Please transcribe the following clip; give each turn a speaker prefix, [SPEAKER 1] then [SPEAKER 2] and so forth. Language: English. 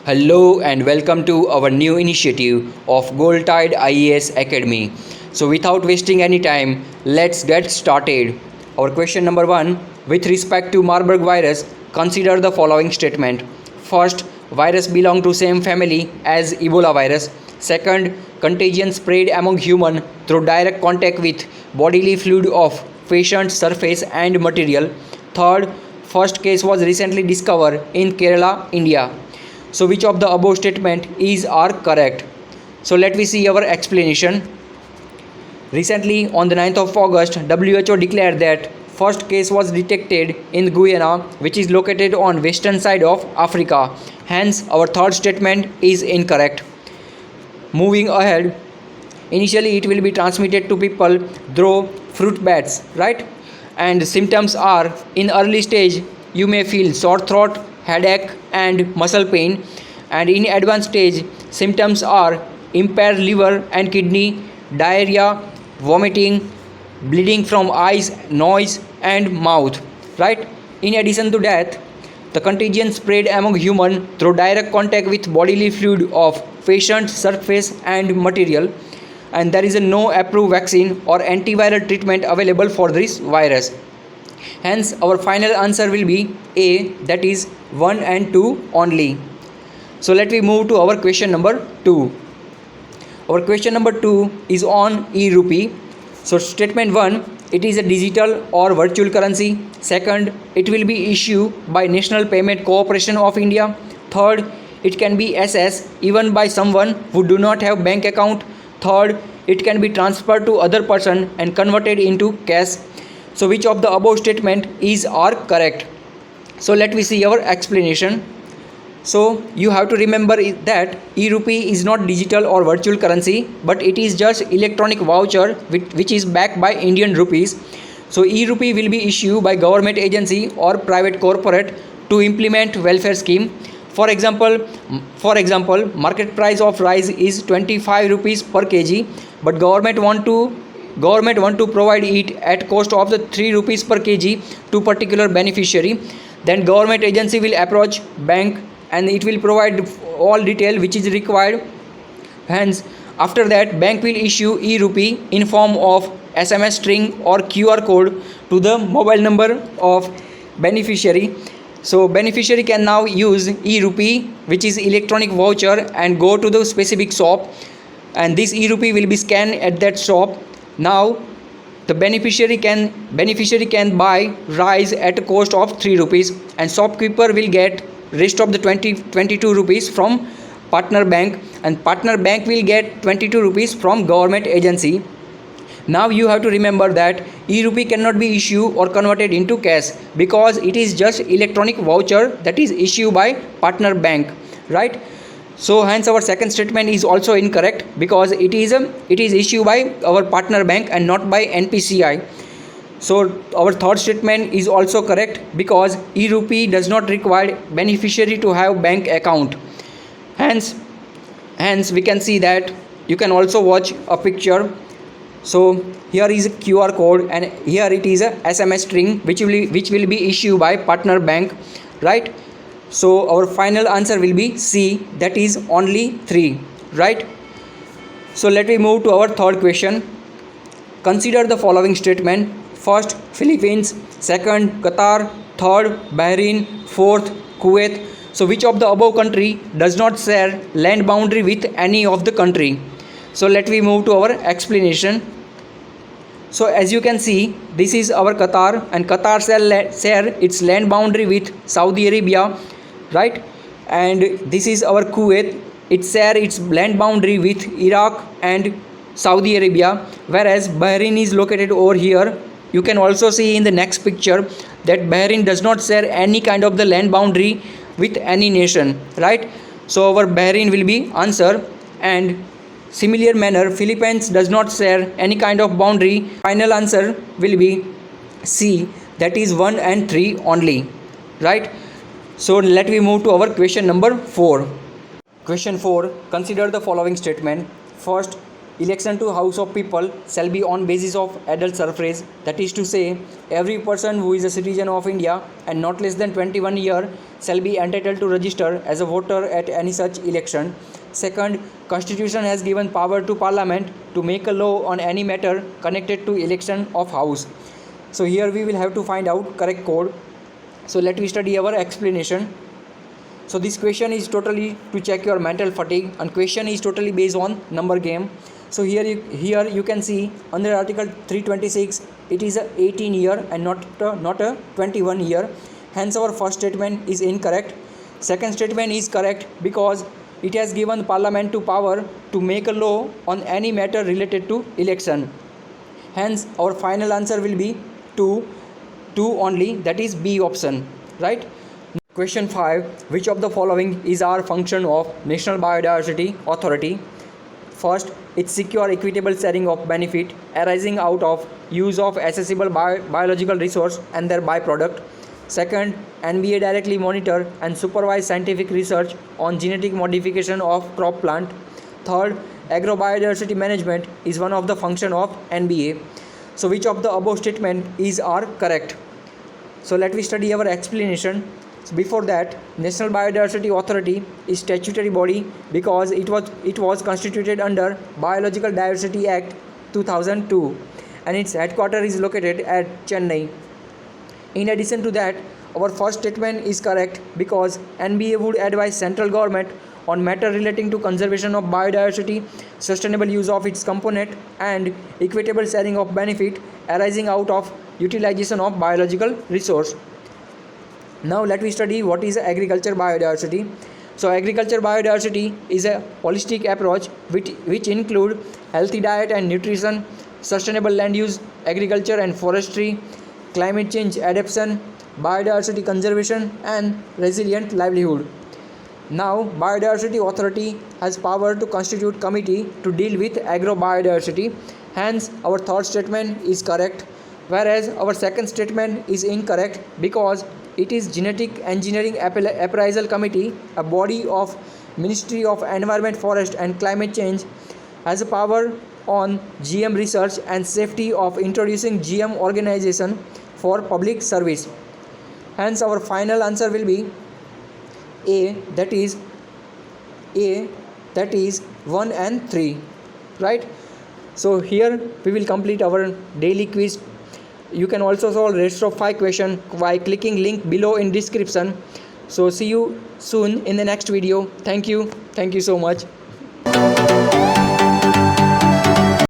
[SPEAKER 1] Hello and welcome to our new initiative of Gold Tide IAS Academy. So, without wasting any time, let's get started. Our question number 1, with respect to Marburg virus, consider the following statement. First, virus belong to same family as Ebola virus. Second, contagion spread among human through direct contact with bodily fluid of patient surface and material. Third, first case was recently discovered in Kerala, India. So which of the above statement is are correct? So let me see our explanation. Recently on the 9th of August, WHO declared that first case was detected in Guyana, which is located on western side of Africa. Hence our third statement is incorrect. Moving ahead, initially it will be transmitted to people through fruit bats, right? And symptoms are, in early stage you may feel sore throat, headache and muscle pain, and in advanced stage symptoms are impaired liver and kidney, diarrhea, vomiting, bleeding from eyes, nose and mouth, right? In addition to that, the contagion spread among human through direct contact with bodily fluid of patient surface and material, and there is no approved vaccine or antiviral treatment available for this virus. Hence our final answer will be A, that is 1 and 2 only. So let me move to our question number 2. Our question number 2 is on e-rupee. So statement 1, it is a digital or virtual currency. Second, it will be issued by National Payment Corporation of India. Third, it can be accessed even by someone who do not have bank account. Third, it can be transferred to other person and converted into cash. So which of the above statement is are correct? So let me see our explanation. So you have to remember that e-rupee is not digital or virtual currency, but it is just electronic voucher which is backed by Indian rupees. So e-rupee will be issued by government agency or private corporate to implement welfare scheme. For example, market price of rice is 25 rupees per kg, but government want to provide it at cost of the 3 rupees per kg to particular beneficiary. Then government agency will approach bank and it will provide all detail which is required. Hence after that bank will issue e-rupee in form of SMS string or QR code to the mobile number of beneficiary. So beneficiary can now use e-rupee, which is electronic voucher, and go to the specific shop, and this e-rupee will be scanned at that shop. Now the beneficiary can buy rice at a cost of 3 rupees, and shopkeeper will get rest of the 22 rupees from partner bank, and partner bank will get 22 rupees from government agency. Now you have to remember that e-rupee cannot be issued or converted into cash because it is just electronic voucher that is issued by partner bank, right? So hence our second statement is also incorrect because it is issued by our partner bank and not by NPCI. So our third statement is also correct because e-rupee does not require beneficiary to have bank account. Hence we can see that you can also watch a picture. So here is a QR code and here it is a SMS string which will be issued by partner bank, right? So our final answer will be C, that is only 3, right? So let me move to our third question. Consider the following statement. First, Philippines. Second, Qatar. Third, Bahrain. Fourth, Kuwait. So which of the above country does not share land boundary with any of the country? So let me move to our explanation. So as you can see, this is our Qatar, and Qatar share its land boundary with Saudi Arabia, right? And this is our Kuwait. It share its land boundary with Iraq and Saudi Arabia, whereas Bahrain is located over here. You can also see in the next picture that Bahrain does not share any kind of the land boundary with any nation, right? So our Bahrain will be answer, and similar manner Philippines does not share any kind of boundary. Final answer will be C, that is 1 and 3 only, right? So let me move to our question number 4. Question 4, consider the following statement. First, Election to House of People shall be on basis of adult suffrage, that is to say, every person who is a citizen of India and not less than 21 year shall be entitled to register as a voter at any such election. Second, Constitution has given power to Parliament to make a law on any matter connected to election of House. So here we will have to find out correct code. So let me study our explanation. So this question is totally to check your mental fatigue, and question is totally based on number game. So here you can see under Article 326 it is a 18 year and not a 21 year. Hence our first statement is incorrect. Second statement is correct because it has given Parliament to power to make a law on any matter related to election. Hence our final answer will be 2 only, that is B option, right? Question 5. Which of the following is our function of National Biodiversity Authority? First, it's secure equitable sharing of benefit arising out of use of accessible biological resource and their byproduct. Second, NBA directly monitor and supervise scientific research on genetic modification of crop plant. Third, agrobiodiversity management is one of the function of NBA. So which of the above statement is are correct? So let me study our explanation. So before that, National Biodiversity Authority is statutory body because it was constituted under Biological Diversity Act 2002 and its headquarters is located at Chennai. In addition to that, our first statement is correct because NBA would advise central government on matter relating to conservation of biodiversity, sustainable use of its component and equitable sharing of benefit arising out of utilization of biological resource. Now let me study what is agriculture biodiversity. So agriculture biodiversity is a holistic approach which include healthy diet and nutrition, sustainable land use, agriculture and forestry, climate change adaptation, biodiversity conservation and resilient livelihood. Now Biodiversity Authority has power to constitute committee to deal with agrobiodiversity. Hence our third statement is correct, whereas our second statement is incorrect because it is Genetic Engineering Appraisal Committee, a body of Ministry of Environment, Forest and Climate Change, has a power on GM research and safety of introducing GM organization for public service. Hence our final answer will be A, that is 1 and 3, right? So here we will complete our daily quiz. You can also solve rest of 5 questions by clicking link below in description. So see you soon in the next video. Thank you so much.